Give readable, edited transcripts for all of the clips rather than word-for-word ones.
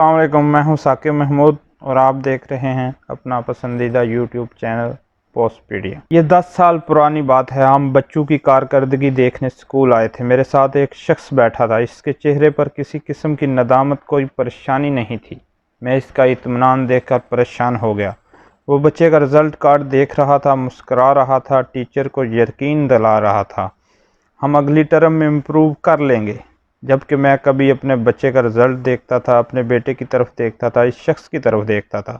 السلام علیکم، میں ہوں ثاقب محمود اور آپ دیکھ رہے ہیں اپنا پسندیدہ یوٹیوب چینل پوسٹ پیڈیا۔ یہ 10 سال پرانی بات ہے۔ ہم بچوں کی کارکردگی دیکھنے اسکول آئے تھے۔ میرے ساتھ ایک شخص بیٹھا تھا، اس کے چہرے پر کسی قسم کی ندامت، کوئی پریشانی نہیں تھی۔ میں اس کا اطمینان دیکھ کر پریشان ہو گیا۔ وہ بچے کا رزلٹ کارڈ دیکھ رہا تھا، مسکرا رہا تھا، ٹیچر کو یقین دلا رہا تھا ہم اگلی ٹرم میں امپروو کر لیں گے۔ جبکہ میں کبھی اپنے بچے کا رزلٹ دیکھتا تھا، اپنے بیٹے کی طرف دیکھتا تھا، اس شخص کی طرف دیکھتا تھا،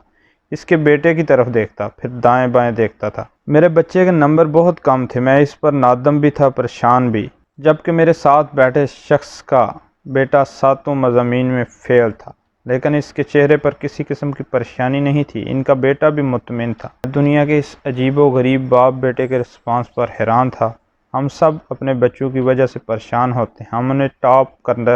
اس کے بیٹے کی طرف دیکھتا، پھر دائیں بائیں دیکھتا تھا۔ میرے بچے کے نمبر بہت کم تھے، میں اس پر نادم بھی تھا، پریشان بھی۔ جبکہ میرے ساتھ بیٹھے شخص کا بیٹا 7 مضامین میں فیل تھا، لیکن اس کے چہرے پر کسی قسم کی پریشانی نہیں تھی۔ ان کا بیٹا بھی مطمئن تھا۔ دنیا کے اس عجیب و غریب باپ بیٹے کے رسپانس پر حیران تھا۔ ہم سب اپنے بچوں کی وجہ سے پریشان ہوتے ہیں۔ ہم انہیں ٹاپ کرنا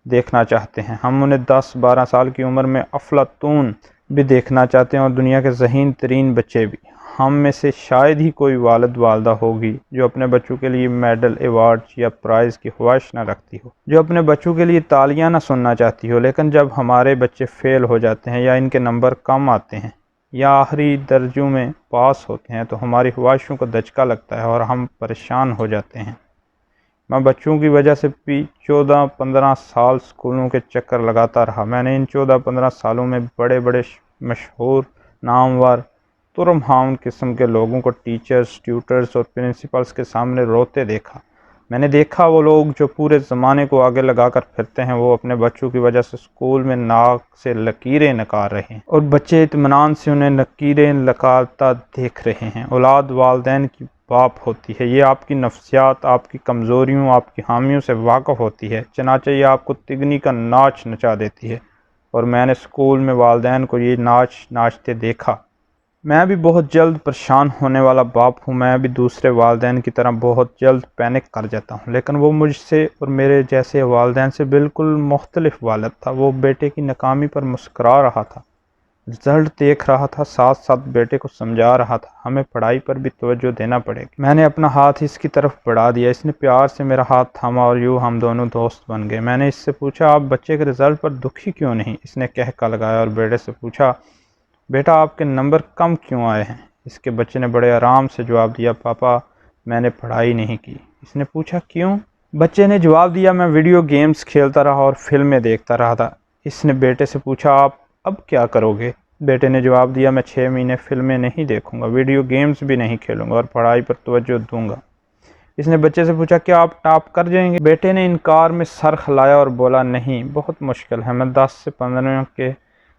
دیکھنا چاہتے ہیں، ہم انہیں 10-12 سال کی عمر میں افلاطون بھی دیکھنا چاہتے ہیں، اور دنیا کے ذہین ترین بچے بھی۔ ہم میں سے شاید ہی کوئی والد والدہ ہوگی جو اپنے بچوں کے لیے میڈل، ایوارڈ یا پرائز کی خواہش نہ رکھتی ہو، جو اپنے بچوں کے لیے تالیاں نہ سننا چاہتی ہو۔ لیکن جب ہمارے بچے فیل ہو جاتے ہیں، یا ان کے نمبر کم آتے ہیں، یا آخری درجوں میں پاس ہوتے ہیں، تو ہماری خواہشوں کو دھچکا لگتا ہے اور ہم پریشان ہو جاتے ہیں۔ میں بچوں کی وجہ سے 14-15 سال اسکولوں کے چکر لگاتا رہا۔ میں نے ان 14-15 سالوں میں بڑے بڑے مشہور، نامور، ترمہام قسم کے لوگوں کو ٹیچرز، ٹیوٹرز اور پرنسپلز کے سامنے روتے دیکھا۔ میں نے دیکھا وہ لوگ جو پورے زمانے کو آگے لگا کر پھرتے ہیں، وہ اپنے بچوں کی وجہ سے اسکول میں ناک سے لکیریں نکال رہے ہیں، اور بچے اطمینان سے انہیں لکیریں نکالتا دیکھ رہے ہیں۔ اولاد والدین کی باپ ہوتی ہے، یہ آپ کی نفسیات، آپ کی کمزوریوں، آپ کی خامیوں سے واقف ہوتی ہے، چنانچہ یہ آپ کو تگنی کا ناچ نچا دیتی ہے۔ اور میں نے اسکول میں والدین کو یہ ناچ ناچتے دیکھا۔ میں بھی بہت جلد پریشان ہونے والا باپ ہوں۔ میں بھی دوسرے والدین کی طرح بہت جلد پینک کر جاتا ہوں، لیکن وہ مجھ سے اور میرے جیسے والدین سے بالکل مختلف والد تھا۔ وہ بیٹے کی ناکامی پر مسکرا رہا تھا، رزلٹ دیکھ رہا تھا، ساتھ ساتھ بیٹے کو سمجھا رہا تھا ہمیں پڑھائی پر بھی توجہ دینا پڑے گی۔ میں نے اپنا ہاتھ اس کی طرف بڑھا دیا، اس نے پیار سے میرا ہاتھ تھاما، اور یوں ہم دونوں دوست بن گئے۔ میں نے اس سے پوچھا، آپ بچے کے رزلٹ پر دکھی کیوں نہیں؟ اس نے کہکا لگایا اور بیٹے سے پوچھا، بیٹا آپ کے نمبر کم کیوں آئے ہیں؟ اس کے بچے نے بڑے آرام سے جواب دیا، پاپا میں نے پڑھائی نہیں کی۔ اس نے پوچھا کیوں؟ بچے نے جواب دیا، میں ویڈیو گیمز کھیلتا رہا اور فلمیں دیکھتا رہا تھا۔ اس نے بیٹے سے پوچھا، آپ اب کیا کرو گے؟ بیٹے نے جواب دیا، میں 6 مہینے فلمیں نہیں دیکھوں گا، ویڈیو گیمز بھی نہیں کھیلوں گا، اور پڑھائی پر توجہ دوں گا۔ اس نے بچے سے پوچھا، کیا آپ ٹاپ کر جائیں گے؟ بیٹے نے انکار میں سر ہلایا اور بولا، نہیں، بہت مشکل ہے، میں 10 سے 15 کے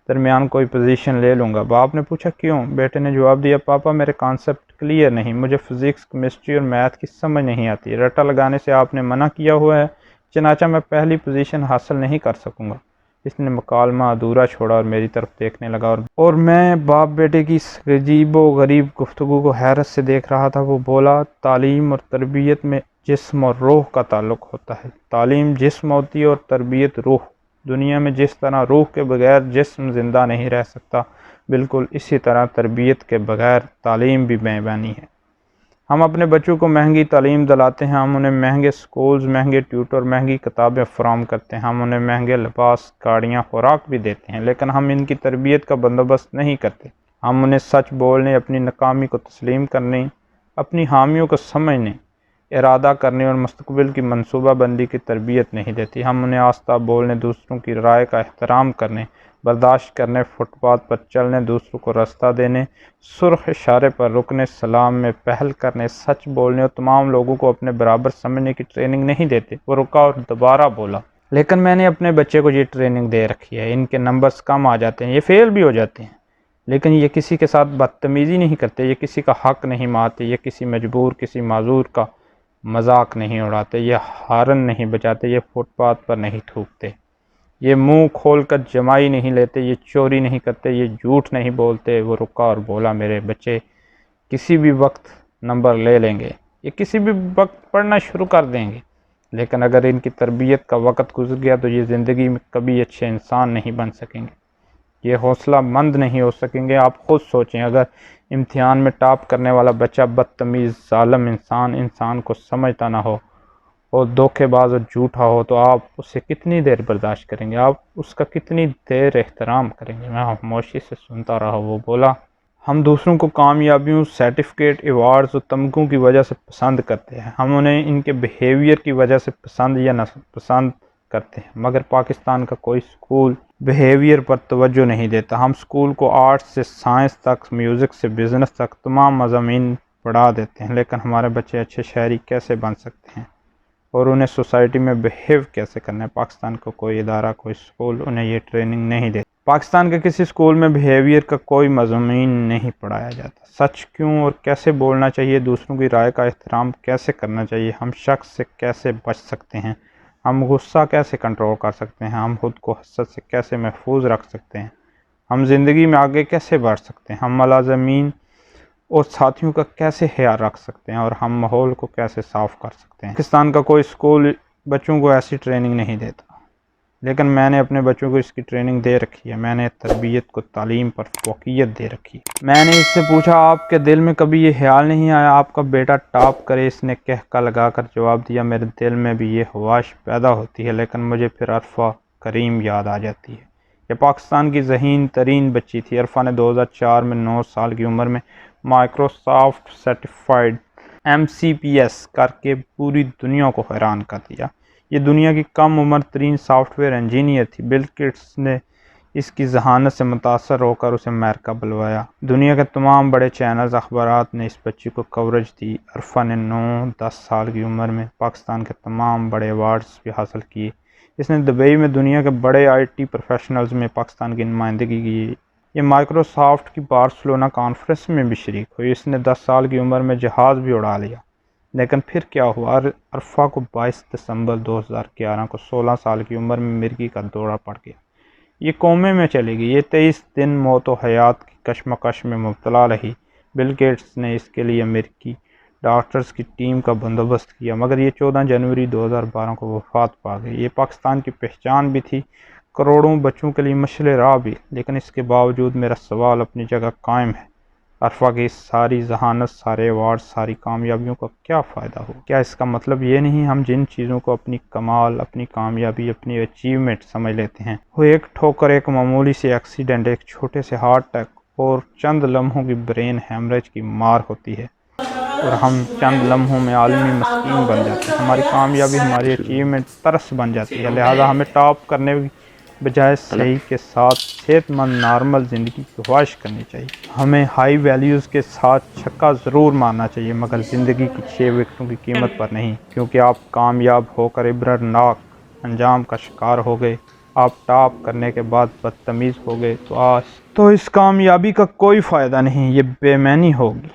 درمیان کوئی پوزیشن لے لوں گا۔ باپ نے پوچھا کیوں؟ بیٹے نے جواب دیا، پاپا میرے کانسیپٹ کلیئر نہیں، مجھے فزکس، کیمسٹری اور میتھ کی سمجھ نہیں آتی، رٹا لگانے سے آپ نے منع کیا ہوا ہے، چنانچہ میں پہلی پوزیشن حاصل نہیں کر سکوں گا۔ اس نے مکالمہ ادھورا چھوڑا اور میری طرف دیکھنے لگا، اور میں باپ بیٹے کی اس عجیب و غریب گفتگو کو حیرت سے دیکھ رہا تھا۔ وہ بولا، تعلیم اور تربیت میں جسم اور روح کا تعلق ہوتا ہے۔ تعلیم جسم ہوتی ہے اور تربیت روح۔ دنیا میں جس طرح روح کے بغیر جسم زندہ نہیں رہ سکتا، بالکل اسی طرح تربیت کے بغیر تعلیم بھی بے معنی ہے۔ ہم اپنے بچوں کو مہنگی تعلیم دلاتے ہیں، ہم انہیں مہنگے سکولز، مہنگے ٹیوٹر، مہنگی کتابیں فراہم کرتے ہیں، ہم انہیں مہنگے لباس، گاڑیاں، خوراک بھی دیتے ہیں، لیکن ہم ان کی تربیت کا بندوبست نہیں کرتے۔ ہم انہیں سچ بولنے، اپنی ناکامی کو تسلیم کرنے، اپنی خامیوں کو سمجھنے، ارادہ کرنے اور مستقبل کی منصوبہ بندی کی تربیت نہیں دیتی۔ ہم انہیں آہستہ بولنے، دوسروں کی رائے کا احترام کرنے، برداشت کرنے، فٹ پاتھ پر چلنے، دوسروں کو راستہ دینے، سرخ اشارے پر رکنے، سلام میں پہل کرنے، سچ بولنے اور تمام لوگوں کو اپنے برابر سمجھنے کی ٹریننگ نہیں دیتے۔ وہ رکا اور دوبارہ بولا، لیکن میں نے اپنے بچے کو یہ ٹریننگ دے رکھی ہے، ان کے نمبرز کم آ جاتے ہیں، یہ فیل بھی ہو جاتے ہیں، لیکن یہ کسی کے ساتھ بدتمیزی نہیں کرتے، یہ کسی کا حق نہیں مارتے، یہ کسی مجبور، کسی معذور کا مذاق نہیں اڑاتے، یہ ہارن نہیں بجاتے، یہ فٹ پاتھ پر نہیں تھوکتے، یہ منہ کھول کر جمائی نہیں لیتے، یہ چوری نہیں کرتے، یہ جھوٹ نہیں بولتے۔ وہ رکا اور بولا، میرے بچے کسی بھی وقت نمبر لے لیں گے، یہ کسی بھی وقت پڑھنا شروع کر دیں گے، لیکن اگر ان کی تربیت کا وقت گزر گیا تو یہ زندگی میں کبھی اچھے انسان نہیں بن سکیں گے، یہ حوصلہ مند نہیں ہو سکیں گے۔ آپ خود سوچیں، اگر امتحان میں ٹاپ کرنے والا بچہ بدتمیز، ظالم انسان کو سمجھتا نہ ہو اور دھوکے باز اور جھوٹا ہو تو آپ اسے کتنی دیر برداشت کریں گے؟ آپ اس کا کتنی دیر احترام کریں گے؟ میں خاموشی سے سنتا رہا۔ وہ بولا، ہم دوسروں کو کامیابیوں، سرٹیفکیٹ، ایوارڈز اور تمغوں کی وجہ سے پسند کرتے ہیں، ہم انہیں ان کے بیہیویئر کی وجہ سے پسند یا ناپسند کرتے ہیں، مگر پاکستان کا کوئی اسکول بیہیویئر پر توجہ نہیں دیتا۔ ہم اسکول کو آرٹس سے سائنس تک، میوزک سے بزنس تک تمام مضامین پڑھا دیتے ہیں، لیکن ہمارے بچے اچھے شہری کیسے بن سکتے ہیں اور انہیں سوسائٹی میں بیہیو کیسے کرنا ہے؟ پاکستان کا کوئی ادارہ، کوئی اسکول انہیں یہ ٹریننگ نہیں دیتا۔ پاکستان کے کسی اسکول میں بیہیویئر کا کوئی مضمون نہیں پڑھایا جاتا۔ سچ کیوں اور کیسے بولنا چاہیے، دوسروں کی رائے کا احترام کیسے کرنا چاہیے، ہم شک سے کیسے بچ سکتے ہیں، ہم غصہ کیسے کنٹرول کر سکتے ہیں، ہم خود کو حسد سے کیسے محفوظ رکھ سکتے ہیں، ہم زندگی میں آگے کیسے بڑھ سکتے ہیں، ہم ملازمین اور ساتھیوں کا کیسے خیال رکھ سکتے ہیں، اور ہم ماحول کو کیسے صاف کر سکتے ہیں۔ پاکستان کا کوئی اسکول بچوں کو ایسی ٹریننگ نہیں دیتا، لیکن میں نے اپنے بچوں کو اس کی ٹریننگ دے رکھی ہے۔ میں نے تربیت کو تعلیم پر فوقیت دے رکھی ہے۔ میں نے اس سے پوچھا، آپ کے دل میں کبھی یہ خیال نہیں آیا آپ کا بیٹا ٹاپ کرے؟ اس نے کہکا لگا کر جواب دیا، میرے دل میں بھی یہ خواہش پیدا ہوتی ہے، لیکن مجھے پھر عرفہ کریم یاد آ جاتی ہے۔ یہ پاکستان کی ذہین ترین بچی تھی۔ عرفہ نے 2004 میں 9 سال کی عمر میں مائیکروسافٹ سرٹیفائیڈ MCPS کر کے پوری دنیا کو حیران کر دیا۔ یہ دنیا کی کم عمر ترین سافٹ ویئر انجینئر تھی۔ بل گیٹس نے اس کی ذہانت سے متاثر ہو کر اسے امریکہ بلوایا۔ دنیا کے تمام بڑے چینلز، اخبارات نے اس بچی کو کوریج دی۔ عرفہ نے 9-10 سال کی عمر میں پاکستان کے تمام بڑے ایوارڈز بھی حاصل کیے۔ اس نے دبئی میں دنیا کے بڑے IT پروفیشنلز میں پاکستان کی نمائندگی کی۔ یہ مائیکروسافٹ کی بارسلونا کانفرنس میں بھی شریک ہوئی۔ اس نے 10 سال کی عمر میں جہاز بھی اڑا لیا۔ لیکن پھر کیا ہوا؟ عرفہ کو 22 دسمبر 2011 کو 16 سال کی عمر میں مرگی کا دورہ پڑ گیا۔ یہ کومے میں چلی گئی۔ یہ 23 دن موت و حیات کی کشمکش میں مبتلا رہی۔ بل گیٹس نے اس کے لیے امریکی ڈاکٹرز کی ٹیم کا بندوبست کیا، مگر یہ 14 جنوری 2012 کو وفات پا گئی۔ یہ پاکستان کی پہچان بھی تھی، کروڑوں بچوں کے لیے مشعل راہ بھی، لیکن اس کے باوجود میرا سوال اپنی جگہ قائم ہے۔ عرفہ کی ساری ذہانت، سارے ایوارڈ، ساری کامیابیوں کا کیا فائدہ ہو؟ کیا اس کا مطلب یہ نہیں ہم جن چیزوں کو اپنی کمال، اپنی کامیابی، اپنی اچیومنٹ سمجھ لیتے ہیں، وہ ایک ٹھوکر، ایک معمولی سی ایکسیڈنٹ، ایک چھوٹے سے ہارٹ اٹیک اور چند لمحوں کی برین ہیمریج کی مار ہوتی ہے، اور ہم چند لمحوں میں عالمی مسکین بن جاتے ہیں۔ ہماری کامیابی، ہماری اچیومنٹ ترس بن جاتی ہے۔ لہٰذا ہمیں ٹاپ کرنے بجائے صحیح کے ساتھ صحت مند نارمل زندگی کی خواہش کرنی چاہیے۔ ہمیں ہائی ویلیوز کے ساتھ چھکا ضرور مارنا چاہیے، مگر زندگی کی 6 وکٹوں کی قیمت پر نہیں، کیونکہ آپ کامیاب ہو کر عبرتناک انجام کا شکار ہو گئے، آپ ٹاپ کرنے کے بعد بدتمیز ہو گئے، تو اس کامیابی کا کوئی فائدہ نہیں، یہ بے معنی ہوگی۔